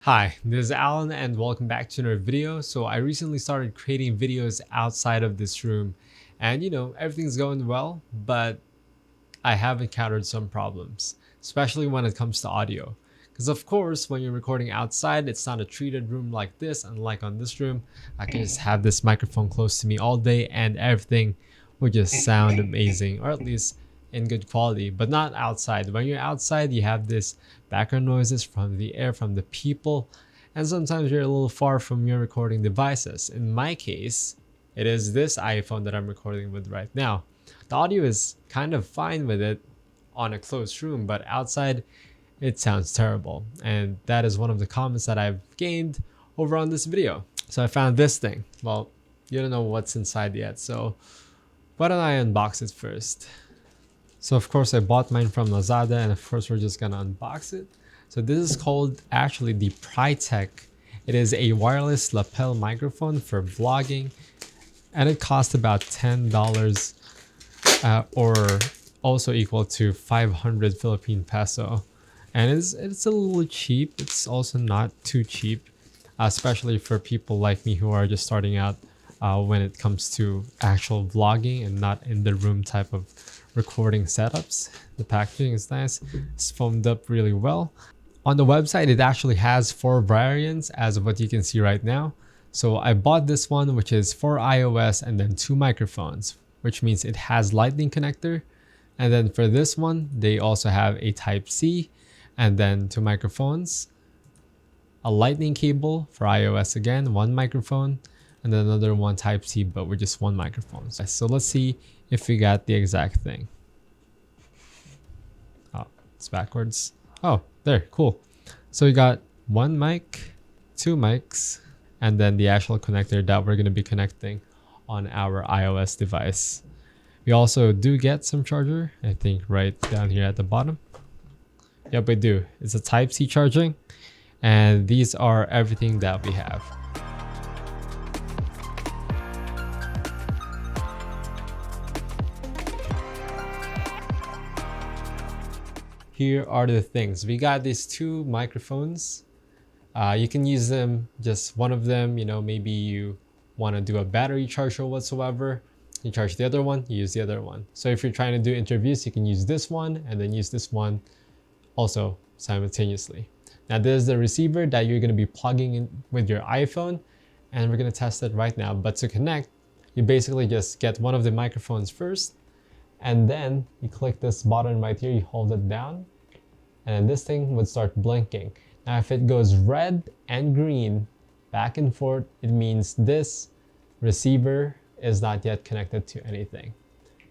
Hi, this is Alan and welcome back to another video. So I recently started creating videos outside of this room and everything's going well, but I have encountered some problems, especially when it comes to audio. Because of course, when you're recording outside, it's not a treated room like this. Unlike on this room, I can just have this microphone close to me all day and everything would just sound amazing, or at least in good quality, but not outside. When you're outside, you have this background noises from the air, from the people, and sometimes you're a little far from your recording devices. In my case, it is this iPhone that I'm recording with right now. The audio is kind of fine with it on a closed room, but outside it sounds terrible. And that is one of the comments that I've gained over on this video. So I found this thing. Well, you don't know what's inside yet, so why don't I unbox it first? So of course I bought mine from Lazada, and of course we're just gonna unbox it. So this is called actually the Pritech. It is a wireless lapel microphone for vlogging, and it cost about $10 or also equal to 500 Philippine peso. And it's a little cheap. It's also not too cheap, especially for people like me who are just starting out when it comes to actual vlogging and not in the room type of recording setups. The packaging is nice. It's foamed up really well. On the website, it actually has 4 variants as of what you can see right now. So I bought this one, which is for iOS, and then 2 microphones, which means it has lightning connector. And then for this one, they also have a Type-C and then 2 microphones, a lightning cable for iOS again, 1 microphone, and then another one Type-C, but with just 1 microphone. So let's see if we got the exact thing. Oh, it's backwards. Oh, there, cool. So we got 1 mic, 2 mics, and then the actual connector that we're going to be connecting on our iOS device. We also do get some charger, I think right down here at the bottom. Yep, we do. It's a Type-C charging, and these are everything that we have. Here are the things. We got these 2 microphones. You can use them, just one of them, maybe you want to do a battery charge or whatsoever. You charge the other one, you use the other one. So if you're trying to do interviews, you can use this one and then use this one also simultaneously. Now this is the receiver that you're going to be plugging in with your iPhone, and we're going to test it right now. But to connect, you basically just get one of the microphones first, and then you click this button right here, you hold it down, and then this thing would start blinking. Now if it goes red and green back and forth, it means this receiver is not yet connected to anything.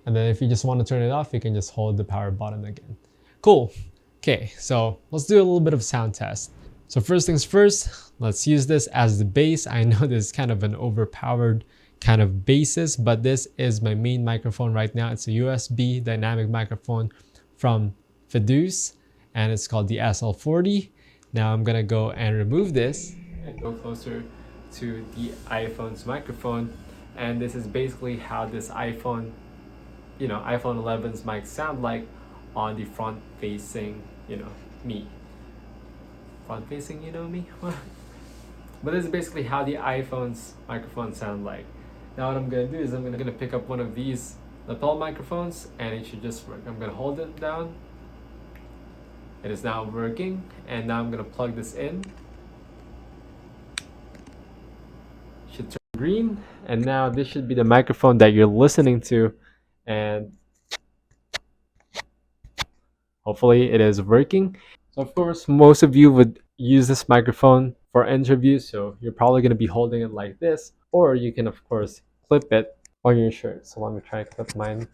And then if you just want to turn it off, you can just hold the power button again. Cool. Okay, so let's do a little bit of sound test. So first things first, let's use this as the base. I know this is kind of an overpowered kind of basis, but this is my main microphone right now. It's a USB dynamic microphone from Fiduce, and it's called the SL40. Now I'm gonna go and remove this and go closer to the iPhone's microphone. And this is basically how this iPhone 11's mic sound like on the front facing, me. Front facing, me? But this is basically how the iPhone's microphone sound like. Now what I'm gonna do is I'm gonna pick up one of these lapel microphones, and it should just work. I'm gonna hold it down. It is now working, and now I'm gonna plug this in. Should turn green, and now this should be the microphone that you're listening to, and hopefully it is working. So of course, most of you would use this microphone for interviews, so you're probably going to be holding it like this, or you can of course clip it on your shirt. So let me try to clip mine.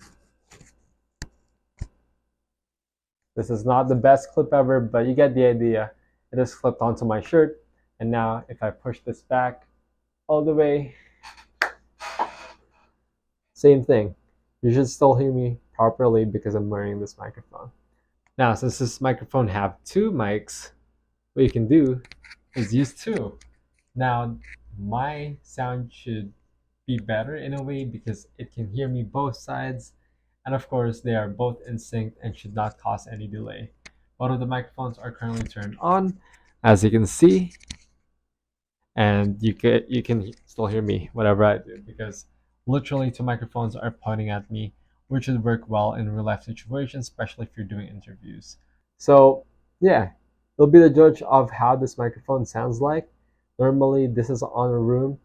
This is not the best clip ever, but you get the idea. It is clipped onto my shirt, and now if I push this back all the way, same thing. You should still hear me properly because I'm wearing this microphone. Now, since this microphone have 2 mics, what you can do is use 2. Now, my sound should be better in a way because it can hear me both sides, and of course they are both in sync and should not cause any delay. Both of the microphones are currently turned on. as you can see, and you can still hear me whatever I do, because literally two microphones are pointing at me, which would work well in real life situations, especially if you're doing interviews. So yeah, it'll be the judge of how this microphone sounds like. Normally this is on a room,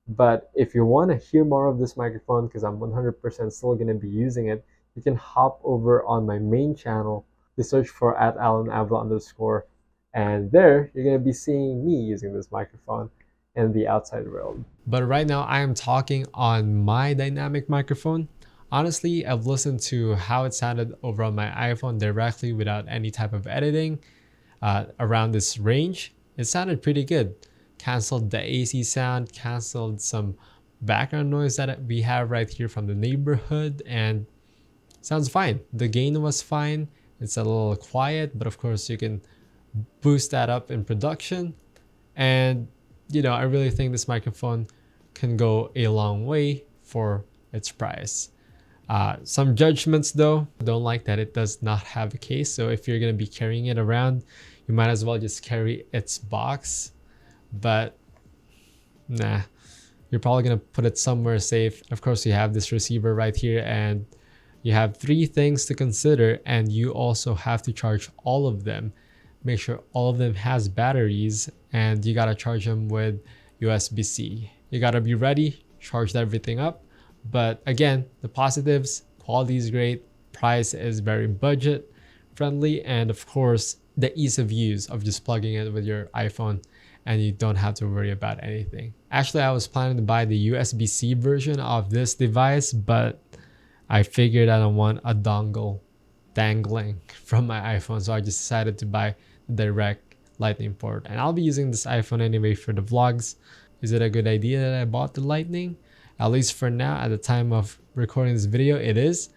but if you want to hear more of this microphone, because I'm 100% still going to be using it, you can hop over on my main channel. You search for at Alen Avila underscore, and there you're going to be seeing me using this microphone in the outside world. But right now I am talking on my dynamic microphone. Honestly, I've listened to how it sounded over on my iPhone directly without any type of editing around this range. It sounded pretty good. Canceled the AC sound, canceled some background noise that we have right here from the neighborhood, and sounds fine. The gain was fine. It's a little quiet, but of course you can boost that up in production. And I really think this microphone can go a long way for its price. Some judgments though, don't like that it does not have a case. So if you're going to be carrying it around, you might as well just carry its box. But nah, you're probably going to put it somewhere safe. Of course, you have this receiver right here, and you have three things to consider, and you also have to charge all of them. Make sure all of them has batteries, and you got to charge them with USB-C. You got to be ready, charge everything up. But again, the positives: quality is great, price is very budget friendly, and of course the ease of use of just plugging it with your iPhone and you don't have to worry about anything. Actually, I was planning to buy the USB-C version of this device, but I figured I don't want a dongle dangling from my iPhone, so I just decided to buy the direct lightning port. And I'll be using this iPhone anyway for the vlogs. Is it a good idea that I bought the lightning? At least for now, at the time of recording this video, it is.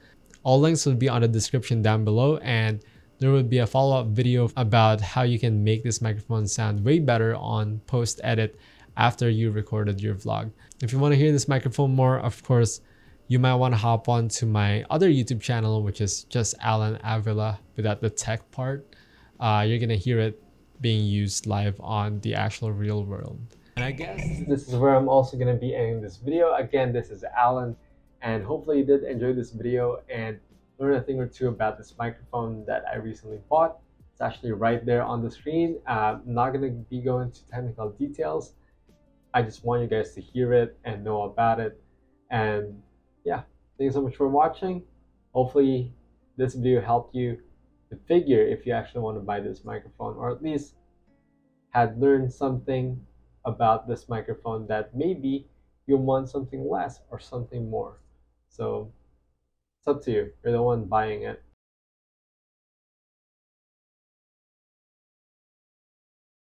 All links will be on the description down below, and there will be a follow-up video about how you can make this microphone sound way better on post-edit after you recorded your vlog. If you want to hear this microphone more, of course, you might want to hop on to my other YouTube channel, which is just Alen Avila without the tech part. You're going to hear it being used live on the actual real world. And I guess this is where I'm also going to be ending this video. Again, this is Alen, and hopefully you did enjoy this video and learn a thing or two about this microphone that I recently bought. It's actually right there on the screen. I'm not going to be going into technical details. I just want you guys to hear it and know about it. And yeah, thank you so much for watching. Hopefully this video helped you to figure if you actually want to buy this microphone, or at least had learned something about this microphone that maybe you want something less or something more. So it's up to you. You're the one buying it.